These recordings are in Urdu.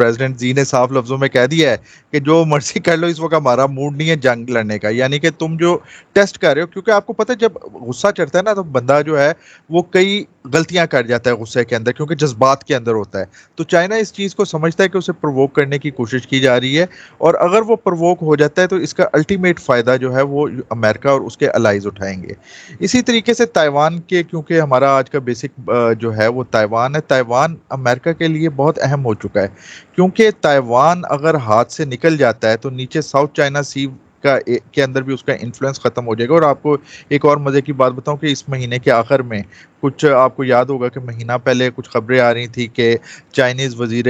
پریزیڈنٹ زی نے صاف لفظوں میں کہہ دیا ہے کہ جو مرضی کر لو، اس وقت ہمارا موڈ نہیں ہے جنگ لڑنے کا. یعنی کہ تم جو ٹیسٹ کر رہے ہو، کیونکہ آپ کو پتہ ہے جب غصہ چڑھتا ہے نا تو بندہ جو ہے وہ کئی غلطیاں کر جاتا ہے غصے کے اندر، کیونکہ جذبات کے اندر ہوتا ہے. تو چائنا اس چیز کو سمجھتا ہے کہ اسے پرووک کرنے کی کوشش کی جا رہی ہے، اور اگر وہ پرووک ہو جاتا ہے تو اس کا الٹیمیٹ فائدہ جو ہے وہ امریکہ اور اس کے الائز اٹھائیں گے. اسی طریقے سے تائیوان کے، کیونکہ ہمارا آج کا بیسک جو ہے وہ تائیوان ہے. تائیوان امریکہ کے لیے بہت اہم ہو چکا ہے، کیونکہ تائیوان اگر ہاتھ سے نکل جاتا ہے تو نیچے ساؤتھ چائنا سی کے اندر بھی اس کا انفلوئنس ختم ہو جائے گا. اور آپ کو ایک اور مزے کی بات بتاؤں کہ اس مہینے کے آخر میں کچھ، آپ کو یاد ہوگا کہ مہینہ پہلے کچھ خبریں آ رہی تھی کہ چائنیز وزیر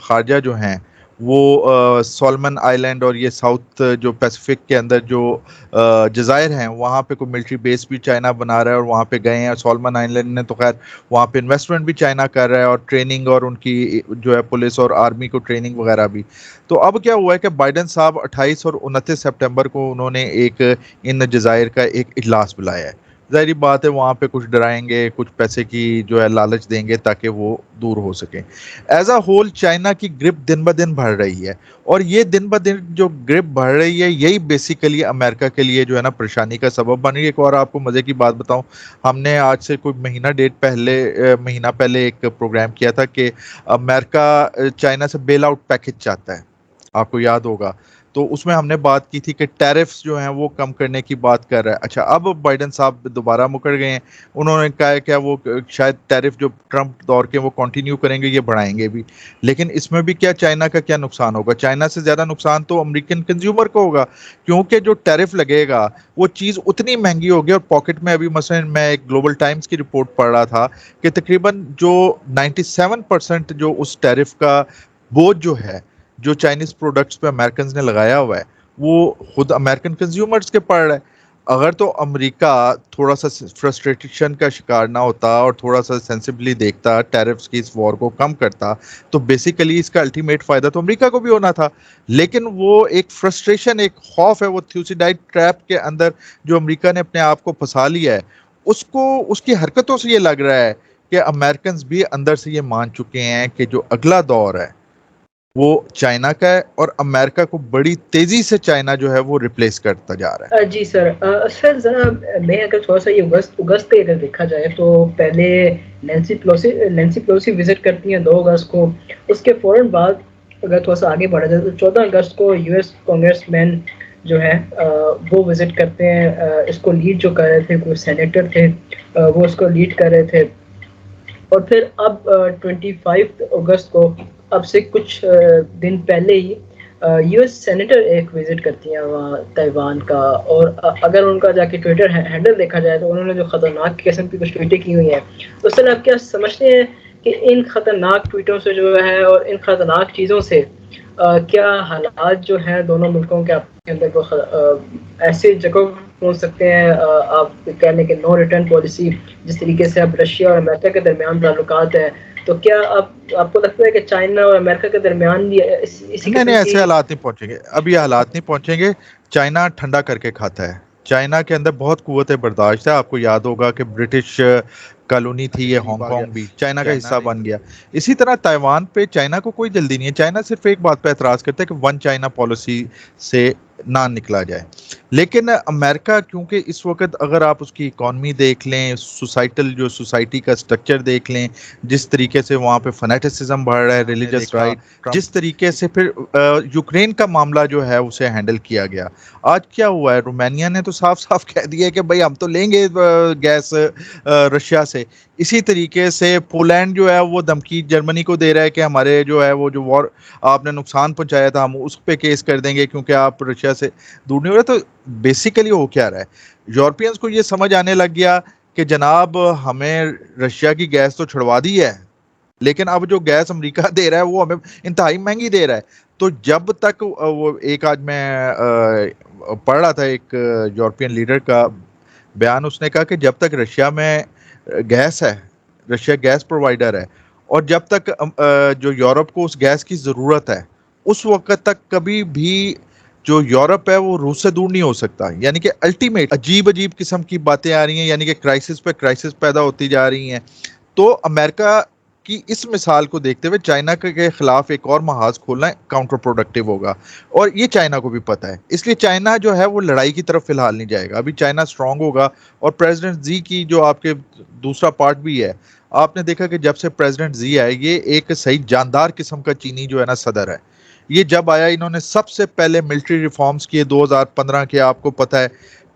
خارجہ جو ہیں وہ سولمن آئی لینڈ اور یہ ساؤتھ جو پیسیفک کے اندر جو جزائر ہیں وہاں پہ کوئی ملٹری بیس بھی چائنا بنا رہا ہے، اور وہاں پہ گئے ہیں. اور سولمن آئی لینڈ نے تو خیر وہاں پہ انویسٹمنٹ بھی چائنا کر رہا ہے، اور ٹریننگ اور ان کی جو ہے پولیس اور آرمی کو ٹریننگ وغیرہ بھی. تو اب کیا ہوا ہے کہ بائیڈن صاحب 28 اور 29 سپٹمبر کو انہوں نے ایک ان جزائر کا ایک اجلاس بلایا ہے. ظاہری بات ہے وہاں پہ کچھ ڈرائیں گے، کچھ پیسے کی جو ہے لالچ دیں گے تاکہ وہ دور ہو سکیں. ایز اے ہول چائنا کی گرپ دن بہ دن بڑھ رہی ہے، اور یہ دن بہ دن جو گرپ بڑھ رہی ہے یہی بیسیکلی امریکہ کے لیے جو ہے نا پریشانی کا سبب بن رہی ہے. ایک اور آپ کو مزے کی بات بتاؤں، ہم نے آج سے کوئی مہینہ پہلے ایک پروگرام کیا تھا کہ امریکہ چائنا سے بیل آؤٹ پیکج چاہتا ہے، آپ کو یاد ہوگا. تو اس میں ہم نے بات کی تھی کہ ٹیرفز جو ہیں وہ کم کرنے کی بات کر رہا ہے. اچھا، اب بائیڈن صاحب دوبارہ مکر گئے ہیں. انہوں نے کہا ہے کہ وہ شاید ٹیرف جو ٹرمپ دور کے وہ کنٹینیو کریں گے، یہ بڑھائیں گے بھی. لیکن اس میں بھی کیا چائنا کا کیا نقصان ہوگا؟ چائنا سے زیادہ نقصان تو امریکن کنزیومر کو ہوگا، کیونکہ جو ٹیرف لگے گا وہ چیز اتنی مہنگی ہوگی. اور پاکٹ میں ابھی مثلا میں ایک گلوبل ٹائمز کی رپورٹ پڑھ رہا تھا کہ تقریباً جو 97% جو اس ٹیرف کا بوجھ جو ہے جو چائنیز پروڈکٹس پہ امریکنز نے لگایا ہوا ہے وہ خود امریکن کنزیومرز کے پڑ رہا ہے. اگر تو امریکہ تھوڑا سا فرسٹریشن کا شکار نہ ہوتا اور تھوڑا سا سینسبلی دیکھتا، ٹیرفز کی اس وار کو کم کرتا، تو بیسیکلی اس کا الٹیمیٹ فائدہ تو امریکہ کو بھی ہونا تھا. لیکن وہ ایک فرسٹریشن، ایک خوف ہے، وہ تھیوسیڈائڈ ٹریپ کے اندر جو امریکہ نے اپنے آپ کو پھنسا لیا ہے، اس کی حرکتوں سے یہ لگ رہا ہے کہ امریکنز بھی اندر سے یہ مان چکے ہیں کہ جو اگلا دور ہے وہ چائنا کا ہے، اور امریکہ کو بڑی تیزی سے چائنا جو ہے وہ ریپلیس کرتا جا رہا ہے. جی سر. سر ذرا میں اگر تھوڑا سا یہ اگست پہ اگر دیکھا جائے تو پہلے نینسی پلوسی وزٹ کرتی ہیں 2 اگست کو. اس کے فوراً بعد اگر تھوڑا سا آگے بڑھا جائے تو 14 اگست کو یو ایس کانگریس مین جو ہے وہ وزٹ کرتے ہیں. اس کو لیڈ جو کر رہے تھے کوئی سینیٹر تھے، وہ اس کو لیڈ کر رہے تھے. اور پھر اب 25 اگست کو، اب سے کچھ دن پہلے ہی یو ایس سینیٹر ایک وزٹ کرتی ہیں وہاں تائیوان کا. اور اگر ان کا جا کے ٹویٹر ہینڈل دیکھا جائے تو انہوں نے جو خطرناک قسم کی کچھ ٹویٹیں کی ہوئی ہیں. تو سر آپ کیا سمجھتے ہیں کہ ان خطرناک ٹویٹوں سے جو ہے اور ان خطرناک چیزوں سے کیا حالات جو ہیں دونوں ملکوں کے اندر ایسے جگہ پہنچ سکتے ہیں؟ آپ کہہ لیں کہ نو ریٹرن پالیسی، جس طریقے سے اب رشیا اور امریکہ کے درمیان تعلقات ہیں، تو کیا آپ کو لگتا ہے کہ چائنا اور امریکہ کے درمیان بھی اسی نہیں قسم ایسے کی؟ حالات نہیں پہنچیں گے، اب یہ حالات نہیں پہنچیں گے. چائنا ٹھنڈا کر کے کھاتا ہے. چائنا کے اندر بہت قوت برداشت ہے. آپ کو یاد ہوگا کہ برٹش کالونی تھی یہ ہانگ کانگ بھی چائنا کا حصہ بن گیا. اسی طرح تائیوان پہ چائنا کو کوئی جلدی نہیں ہے. چائنا صرف ایک بات پہ اعتراض کرتا ہے کہ ون چائنا پالیسی سے نہ نکلا جائے. لیکن امریکہ کیونکہ اس وقت اگر آپ اس کی اکانومی دیکھ لیں، سوسائٹی کا سٹرکچر دیکھ لیں، جس طریقے سے وہاں پہ فنیٹسزم بڑھ رہا ہے، ریلیجس رائٹ، جس طریقے سے پھر یوکرین کا معاملہ جو ہے اسے ہینڈل کیا گیا. آج کیا ہوا ہے، رومانیہ نے تو صاف صاف کہہ دیا ہے کہ بھائی ہم تو لیں گے گیس رشیا سے. اسی طریقے سے پولینڈ جو ہے وہ دھمکی جرمنی کو دے رہا ہے کہ ہمارے جو ہے وہ جو وار آپ نے نقصان پہنچایا تھا ہم اس پہ کیس کر دیں گے کیونکہ آپ رشیا سے دور نہیں ہو رہے. تو بیسیکلی وہ کیا رہا ہے، یورپینز کو یہ سمجھ آنے لگ گیا کہ جناب ہمیں رشیا کی گیس تو چھڑوا دی ہے، لیکن اب جو گیس امریکہ دے رہا ہے وہ ہمیں انتہائی مہنگی دے رہا ہے. تو جب تک وہ آج میں پڑھ رہا تھا ایک یورپین لیڈر کا بیان، اس نے کہا کہ جب تک رشیا میں گیس ہے، رشیا گیس پرووائڈر ہے، اور جب تک جو یورپ کو اس گیس کی ضرورت ہے، اس وقت تک کبھی بھی جو یورپ ہے وہ روس سے دور نہیں ہو سکتا. یعنی کہ الٹیمیٹ عجیب قسم کی باتیں آ رہی ہیں، یعنی کہ کرائسس پہ کرائسس پیدا ہوتی جا رہی ہیں. تو امریکہ کی اس مثال کو دیکھتے ہوئے چائنا کے خلاف ایک اور محاذ کھولنا کاؤنٹر پروڈکٹیو ہوگا، اور یہ چائنا کو بھی پتہ ہے، اس لیے چائنا جو ہے وہ لڑائی کی طرف فی الحال نہیں جائے گا. ابھی چائنا اسٹرانگ ہوگا. اور پریزیڈنٹ زی کی جو آپ کے دوسرا پارٹ بھی ہے، آپ نے دیکھا کہ جب سے پریزیڈنٹ زی آئے، یہ ایک صحیح جاندار قسم کا چینی جو ہے نا صدر ہے. یہ جب آیا انہوں نے سب سے پہلے ملٹری ریفارمز کیے 2015 کے، آپ کو پتہ ہے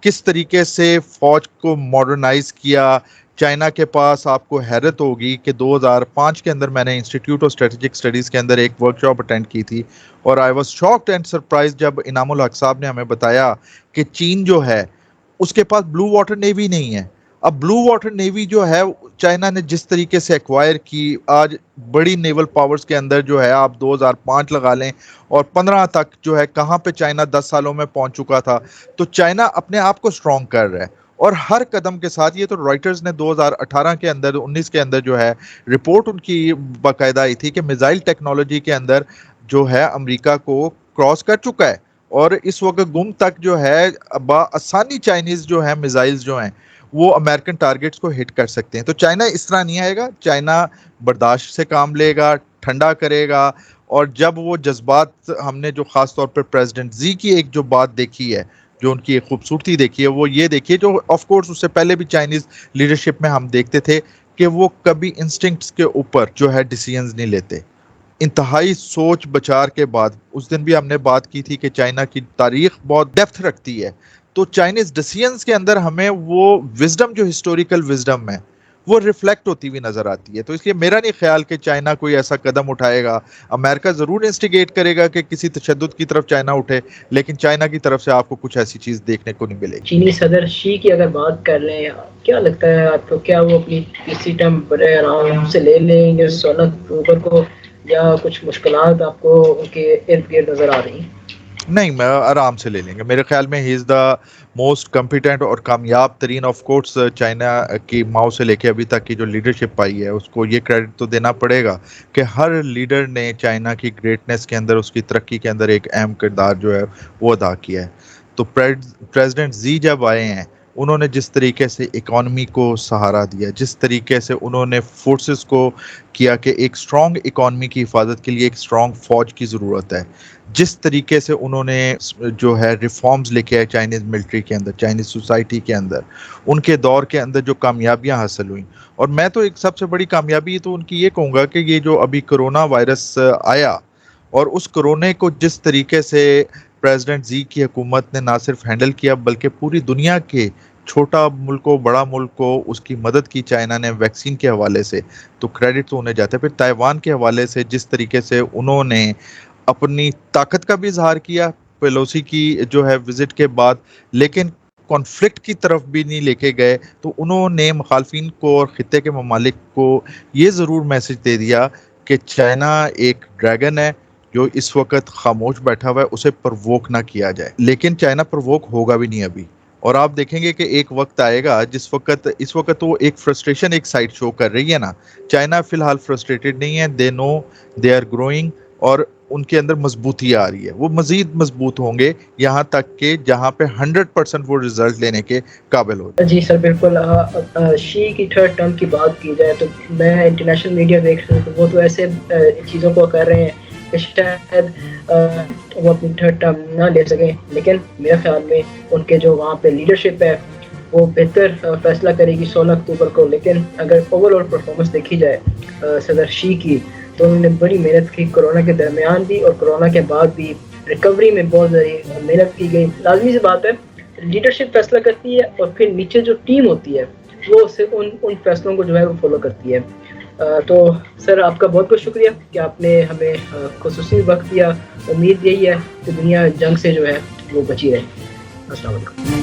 کس طریقے سے فوج کو ماڈرنائز کیا. چائنا کے پاس آپ کو حیرت ہوگی کہ 2005 کے اندر میں نے انسٹیٹیوٹ آف اسٹریٹجک اسٹڈیز کے اندر ایک ورکشاپ اٹینڈ کی تھی، اور I was shocked and surprise جب انعام الحق صاحب نے ہمیں بتایا کہ چین جو ہے اس کے پاس بلو واٹر نیوی نہیں ہے. اب بلو واٹر نیوی جو ہے چائنا نے جس طریقے سے ایکوائر کی، آج بڑی نیول پاورز کے اندر جو ہے آپ 2005 لگا لیں اور 15 تک جو ہے کہاں پہ چائنا 10 سالوں میں پہنچ چکا تھا. تو چائنا اپنے آپ کو اسٹرانگ کر رہا ہے، اور ہر قدم کے ساتھ. یہ تو رائٹرز نے 2018 کے اندر 19 کے اندر جو ہے رپورٹ ان کی باقاعدہ آئی تھی کہ میزائل ٹیکنالوجی کے اندر جو ہے امریکہ کو کراس کر چکا ہے، اور اس وقت گم تک جو ہے آسانی چائنیز جو ہیں میزائلز جو ہیں وہ امریکن ٹارگٹس کو ہٹ کر سکتے ہیں. تو چائنا اس طرح نہیں آئے گا، چائنا برداشت سے کام لے گا، ٹھنڈا کرے گا. اور جب وہ جذبات ہم نے جو خاص طور پر پریزیڈنٹ زی کی ایک جو بات دیکھی ہے، جو ان کی ایک خوبصورتی دیکھی ہے، وہ یہ دیکھیے جو آف کورس اس سے پہلے بھی چائنیز لیڈرشپ میں ہم دیکھتے تھے کہ وہ کبھی انسٹنکٹس کے اوپر جو ہے ڈیسیژنز نہیں لیتے. انتہائی سوچ بچار کے بعد، اس دن بھی ہم نے بات کی تھی کہ چائنا کی تاریخ بہت ڈیپتھ رکھتی ہے، تو چائنیز ڈیسیژنز کے اندر ہمیں وہ وزڈم جو ہسٹوریکل وزڈم ہے وہ ریفلیکٹ ہوتی ہوئی نظر آتی ہے. تو اس لیے میرا نہیں خیال کہ چائنا کوئی ایسا قدم اٹھائے گا. امریکہ ضرور انسٹیگیٹ کرے گا کہ کسی تشدد کی طرف چائنا اٹھے، لیکن چائنا کی طرف سے آپ کو کچھ ایسی چیز دیکھنے کو نہیں ملے گی. چینی صدر شی کی اگر بات کر لیں، کیا لگتا ہے آپ کو، کیا وہ اپنی تیسری ٹرم بڑے آرام سے لے لیں گے 16 اکتوبر کو، یا کچھ مشکلات آپ کو ان کے ارد گرد نظر آ رہی ہیں؟ نہیں، میں آرام سے لے لیں گے. میرے خیال میں ہی از دا موسٹ کمپیٹنٹ اور کامیاب ترین. آف کورس چائنا کی ماؤ سے لے کے ابھی تک کی جو لیڈرشپ پائی ہے اس کو یہ کریڈٹ تو دینا پڑے گا کہ ہر لیڈر نے چائنا کی گریٹنس کے اندر، اس کی ترقی کے اندر ایک اہم کردار جو ہے وہ ادا کیا ہے. تو پریزیڈنٹ زی جب آئے ہیں، انہوں نے جس طریقے سے اکانومی کو سہارا دیا، جس طریقے سے انہوں نے فورسز کو کیا کہ ایک اسٹرانگ اکانومی کی حفاظت کے لیے ایک اسٹرانگ فوج کی ضرورت ہے، جس طریقے سے انہوں نے جو ہے ریفارمز لے کے آئے چائنیز ملٹری کے اندر، چائنیز سوسائٹی کے اندر، ان کے دور کے اندر جو کامیابیاں حاصل ہوئیں. اور میں تو ایک سب سے بڑی کامیابی تو ان کی یہ کہوں گا کہ یہ جو ابھی کرونا وائرس آیا، اور اس کرونے کو جس طریقے سے پریزیڈنٹ زی کی حکومت نے نہ صرف ہینڈل کیا بلکہ پوری دنیا کے چھوٹا ملک کو، بڑا ملک کو اس کی مدد کی چائنا نے ویکسین کے حوالے سے، تو کریڈٹ تو انہیں جاتا ہے. پھر تائیوان کے حوالے سے جس طریقے سے انہوں نے اپنی طاقت کا بھی اظہار کیا پیلوسی کی جو ہے وزٹ کے بعد، لیکن کانفلکٹ کی طرف بھی نہیں لے کے گئے. تو انہوں نے مخالفین کو اور خطے کے ممالک کو یہ ضرور میسج دے دیا کہ چائنا ایک ڈریگن ہے جو اس وقت خاموش بیٹھا ہوا ہے، اسے پرووک نہ کیا جائے. لیکن چائنا پرووک ہوگا بھی نہیں ابھی، اور آپ دیکھیں گے کہ ایک وقت آئے گا جس وقت، اس وقت وہ ایک فرسٹریشن ایک سائڈ شو کر رہی ہے نا. چائنا فی الحال فرسٹریٹڈ نہیں ہے، دے نو دے آر گروئنگ، اور ان کے اندر مضبوطی آ رہی ہے. وہ مزید مضبوط ہوں گے یہاں تک کہ جہاں پہ 100% وہ رزلٹ لینے کے قابل ہو جائے. جی سر، بالکل. شی کی تھرڈ ٹرم کی بات کی جائے تو میں انٹرنیشنل میڈیا دیکھ رہا ہوں تو وہ تو ایسے چیزوں کو کر رہے ہیں کہ شاید وہ اپنی تھرڈ ٹرم نہ لے سکیں، لیکن میرے خیال میں ان کے جو وہاں پہ لیڈرشپ ہے وہ بہتر فیصلہ کرے گی 16 اکتوبر کو. لیکن اگر اوور آل پرفارمنس دیکھی جائے صدر شی کی، تو انہوں نے بڑی محنت کی کرونا کے درمیان بھی اور کرونا کے بعد بھی. ریکوری میں بہت زیادہ محنت کی گئی. لازمی سی بات ہے، لیڈرشپ فیصلہ کرتی ہے اور پھر نیچے جو ٹیم ہوتی ہے وہ ان فیصلوں کو جو ہے وہ فالو کرتی ہے. تو سر آپ کا بہت بہت شکریہ کہ آپ نے ہمیں خصوصی وقت دیا. امید یہی ہے کہ دنیا جنگ سے جو ہے وہ بچی رہے. السلام علیکم.